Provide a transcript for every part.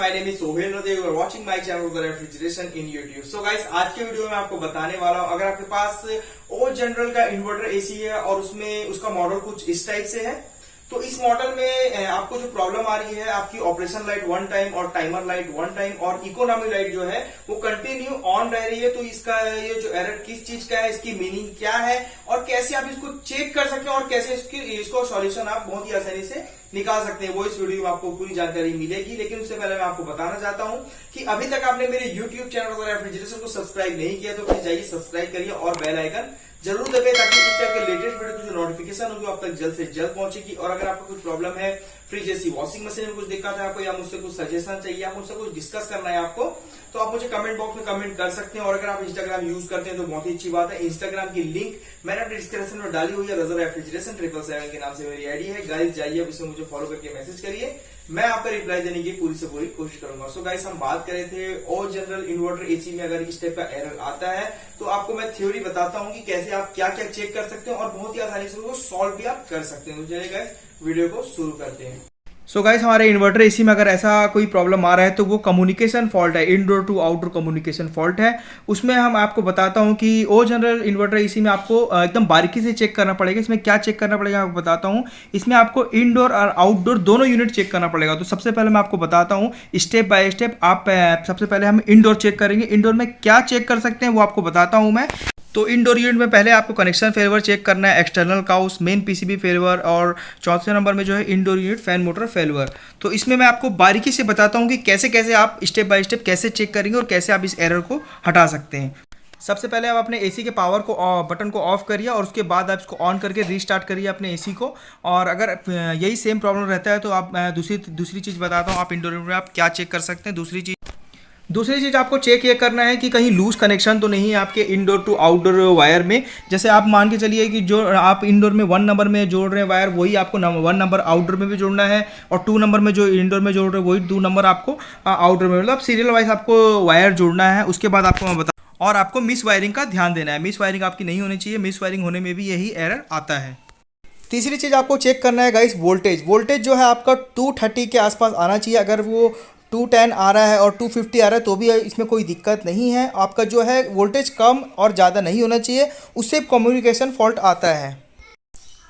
my name is Sohail Rade. You are watching my channel The Refrigeration in YouTube. So guys, आज के video में आपको बताने वाला हूँ, अगर आपके पास ओ जनरल का इन्वर्टर एसी है और उसमें उसका मॉडल कुछ इस टाइप से है, तो इस मॉडल में आपको जो प्रॉब्लम आ रही है, आपकी ऑपरेशन लाइट वन टाइम और टाइमर लाइट वन टाइम और इकोनॉमी लाइट जो है वो कंटिन्यू ऑन रह रही है। तो इसका ये जो एरर किस चीज का है, इसकी मीनिंग क्या है और कैसे आप इसको चेक कर सकते हैं और कैसे इसको सॉल्यूशन आप बहुत ही आसानी से निकाल सकते हैं, वो इस वीडियो में आपको पूरी जानकारी मिलेगी। लेकिन उससे पहले मैं आपको बताना चाहता हूं कि अभी तक आपने मेरे YouTube चैनल रेफ्रिजरेशन को सब्सक्राइब नहीं किया तो प्लीज जाइए सब्सक्राइब करिए और बेल आइकन जरूर दबाइए ताकि इस टाइप के लेटेस्ट वीडियो की जो नोटिफिकेशन होगी आप तक जल्द से जल्द पहुंचेगी। और अगर आपको कुछ प्रॉब्लम है, फ्रिज जैसी वॉशिंग मशीन में कुछ दिक्कत है आपको, या मुझसे कुछ सजेशन चाहिए, आप मुझसे कुछ डिस्कस करना है आपको, तो आप मुझे कमेंट बॉक्स में कमेंट कर सकते हैं। और अगर आप इंस्टाग्राम यूज करते हैं तो बहुत ही अच्छी बात है, इंस्टाग्राम की लिंक मैंने अपने डिस्क्रिप्शन में डाली हुई है। रजर रेफ्रिजरेशन 777 के नाम से मेरी आईडी है। गाइस जाइए अब इसमें मुझे फॉलो करके मैसेज करिए, मैं आपका रिप्लाई देने की पूरी से पूरी कोशिश करूंगा। सो गाइस, हम बात कर रहे थे ओ जनरल इन्वर्टर एसी में अगर इस टाइप का एरर आता है तो आपको मैं थ्योरी बताता हूं कि कैसे आप क्या क्या चेक कर सकते हैं और बहुत ही आसानी से उसको सॉल्व भी आप कर सकते हैं। तो चलिए गाइस वीडियो को शुरू करते हैं। सो गाइस, हमारे इन्वर्टर एसी में अगर ऐसा कोई प्रॉब्लम आ रहा है तो वो कम्युनिकेशन फॉल्ट है, indoor to outdoor communication fault है। उसमें हम आपको बताता हूँ कि ओ जनरल इन्वर्टर एसी में आपको एकदम बारीकी से चेक करना पड़ेगा। इसमें क्या चेक करना पड़ेगा आपको बताता हूँ। इसमें आपको इनडोर और आउटडोर दोनों यूनिट चेक करना पड़ेगा। तो सबसे पहले मैं आपको बताता हूँ स्टेप बाय स्टेप। आप सबसे पहले हम इनडोर चेक करेंगे। इनडोर में क्या चेक कर सकते हैं वो आपको बताता हूँ मैं। तो इनडोर यूनिट में पहले आपको कनेक्शन फेल्योर चेक करना है, external cows, main PCB failure, और चौथे नंबर में जो है indoor unit fan motor failure. तो इसमें मैं आपको बारीकी से बताता हूँ कि कैसे कैसे आप स्टेप बाय स्टेप कैसे चेक करेंगे और कैसे आप इस एरर को हटा सकते हैं। सबसे पहले आप अपने एसी के पावर को बटन को ऑफ करिए और उसके बाद आप इसको ऑन करके रीस्टार्ट करिए अपने एसी को। और अगर यही सेम प्रॉब्लम रहता है तो आप दूसरी चीज़ बताता हूँ आप इंडोर यूनिट में आप क्या चेक कर सकते हैं। दूसरी चीज़ आपको चेक ये करना है कि कहीं लूज कनेक्शन तो नहीं है आपके इनडोर टू आउटडोर वायर में। जैसे आप मान के चलिए कि जो आप इनडोर में 1 नंबर में जोड़ रहे हैं वायर, वही आपको 1 नंबर आउटडोर में भी जोड़ना है, और 2 नंबर में जो इनडोर में जोड़ रहे हैं वही 2 नंबर आपको आउटडोर में, मतलब सीरियल वाइज आपको वायर जोड़ना है। उसके बाद आपको मैं बता, और आपको मिस वायरिंग का ध्यान देना है। मिस वायरिंग आपकी नहीं होनी चाहिए, मिस वायरिंग होने में भी यही एरर आता है। तीसरी चीज़ आपको चेक करना है गाइस वोल्टेज। वोल्टेज जो है आपका 230 के आसपास आना चाहिए। अगर वो 210 आ रहा है और 250 आ रहा है तो भी इसमें कोई दिक्कत नहीं है। आपका जो है वोल्टेज कम और ज़्यादा नहीं होना चाहिए, उससे कम्युनिकेशन फॉल्ट आता है।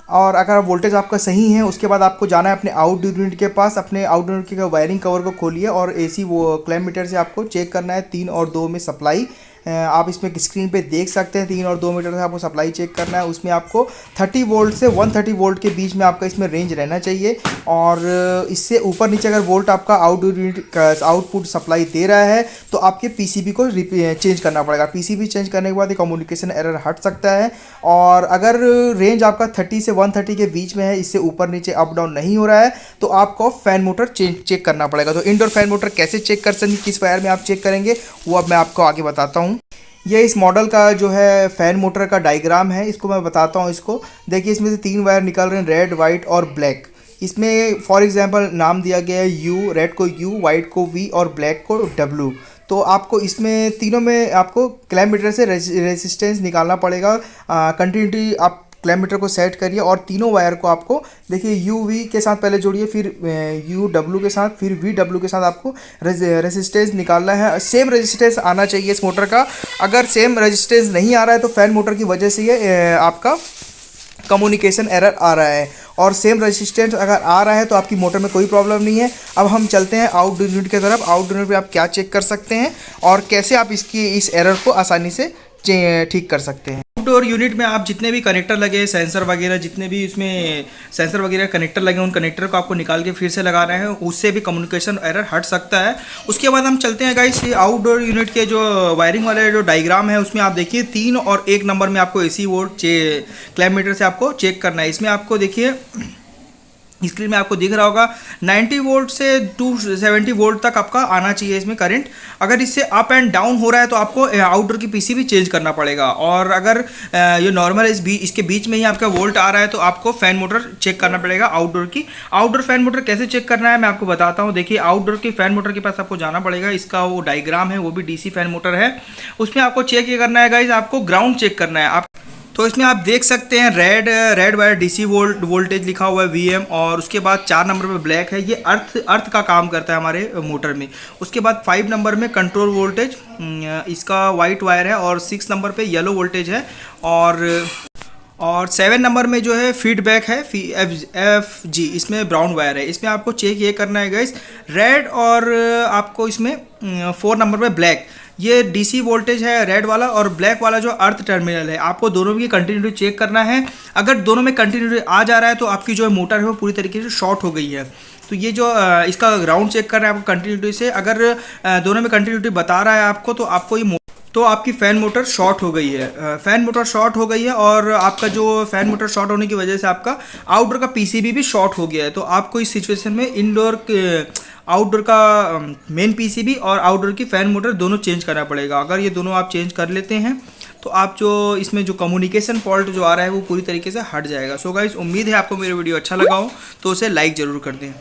और अगर वोल्टेज आपका सही है उसके बाद आपको जाना है अपने आउटडोर यूनिट के पास। अपने आउटडोर यूनिट के वायरिंग कवर को खोलिए और एसी वो क्लैम्प मीटर से आपको चेक करना है 3 और 2 में सप्लाई। आप इसमें स्क्रीन पे देख सकते हैं 3 और 2 मीटर से आपको सप्लाई चेक करना है। उसमें आपको 30 वोल्ट से 130 वोल्ट के बीच में आपका इसमें रेंज रहना चाहिए। और इससे ऊपर नीचे अगर वोल्ट आपका आउटडोर यूनिट का आउटपुट सप्लाई दे रहा है तो आपके पीसीबी को चेंज करना पड़ेगा। पीसीबी चेंज करने के बाद ये कम्युनिकेशन एरर हट सकता है। और अगर रेंज आपका 30 से 130 के बीच में है, इससे ऊपर नीचे अप डाउन नहीं हो रहा है, तो आपको फैन मोटर चेक करना पड़ेगा। तो इंडोर फैन मोटर कैसे चेक कर सकते, किस वायर में आप चेक करेंगे वो अब मैं आपको आगे बताता हूँ। ये इस मॉडल का जो है फैन मोटर का डायग्राम है, इसको मैं बताता हूँ। इसको देखिए, इसमें से 3 वायर निकल रहे हैं, रेड, वाइट और ब्लैक। इसमें फॉर एग्जांपल नाम दिया गया है यू, रेड को यू, वाइट को वी और ब्लैक को डब्ल्यू। तो आपको इसमें तीनों में आपको क्लैम्प मीटर से रेजिस्टेंस निकालना पड़ेगा। कंटिन्यूटी आप क्लैम्प मीटर को सेट करिए और तीनों वायर को आपको देखिए यू वी के साथ पहले जोड़िए, फिर यू डब्ल्यू के साथ, फिर वी डब्ल्यू के साथ आपको रेजिस्टेंस निकालना है। सेम रेजिस्टेंस आना चाहिए इस मोटर का। अगर सेम रेजिस्टेंस नहीं आ रहा है तो फैन मोटर की वजह से ये आपका कम्युनिकेशन एरर आ रहा है। और सेम रेजिस्टेंस अगर आ रहा है तो आपकी मोटर में कोई प्रॉब्लम नहीं है। अब हम चलते हैं आउटडोर यूनिट की तरफ। आउटडोर यूनिट पे आप क्या चेक कर सकते हैं और कैसे आप इस एरर को आसानी से ठीक कर सकते हैं। आउटडोर यूनिट में आप जितने भी कनेक्टर लगे, सेंसर वगैरह, जितने भी इसमें सेंसर वगैरह कनेक्टर लगे, उन कनेक्टर को आपको निकाल के फिर से लगाना है, उससे भी कम्युनिकेशन एरर हट सकता है। उसके बाद हम चलते हैं गाइस आउटडोर यूनिट के जो वायरिंग वाले जो डायग्राम है उसमें आप देखिए 3 और 1 नंबर में आपको एसी वोल्ट क्लैम्प मीटर से आपको चेक करना है। इसमें आपको देखिए स्क्रीन में आपको दिख रहा होगा 90 वोल्ट से 270 वोल्ट तक आपका आना चाहिए इसमें करंट। अगर इससे अप एंड डाउन हो रहा है तो आपको आउटडोर की पीसीबी चेंज करना पड़ेगा। और अगर ये नॉर्मल इसके बीच में ही आपका वोल्ट आ रहा है तो आपको फैन मोटर चेक करना पड़ेगा आउटडोर की। आउटडोर फैन मोटर कैसे चेक करना है मैं आपको बताता हूँ। देखिए, आउटडोर की फैन मोटर के पास आपको जाना पड़ेगा। इसका वो डायग्राम है, वो भी डीसी फैन मोटर है। उसमें आपको चेक ये करना है गाइज, आपको ग्राउंड चेक करना है। तो इसमें आप देख सकते हैं रेड वायर डीसी वोल्टेज लिखा हुआ है वीएम, और उसके बाद 4 नंबर पे ब्लैक है, ये अर्थ का काम करता है हमारे मोटर में। उसके बाद 5 नंबर में कंट्रोल वोल्टेज, इसका वाइट वायर है, और 6 नंबर पे येलो वोल्टेज है, और 7 नंबर में जो है फीडबैक है एफ जी, इसमें ब्राउन वायर है। इसमें आपको चेक ये करना है गाइस, रेड और आपको इसमें 4 नंबर पे ब्लैक, ये डीसी वोल्टेज है रेड वाला, और ब्लैक वाला जो अर्थ टर्मिनल है, आपको दोनों की कंटिन्यूटी चेक करना है। अगर दोनों में कंटिन्यूटी आ जा रहा है तो आपकी जो है मोटर है वो पूरी तरीके से शॉर्ट हो गई है। तो ये जो इसका ग्राउंड चेक करना है आपको कंटिन्यूटी से, अगर दोनों में कंटिन्यूटी बता रहा है आपको, तो आपको ये तो आपकी फ़ैन मोटर शॉर्ट हो गई है, फ़ैन मोटर शॉर्ट हो गई है, और आपका जो फ़ैन मोटर शॉर्ट होने की वजह से आपका आउटडोर का पीसीबी भी शॉर्ट हो गया है। तो आपको इस सिचुएशन में आउटडोर का मेन पीसीबी और आउटडोर की फ़ैन मोटर दोनों चेंज करना पड़ेगा। अगर ये दोनों आप चेंज कर लेते हैं तो आप जो इसमें जो कम्युनिकेशन फॉल्ट जो आ रहा है वो पूरी तरीके से हट जाएगा। सो गाइस, उम्मीद है आपको मेरा वीडियो अच्छा लगा हो, तो उसे लाइक ज़रूर कर दें।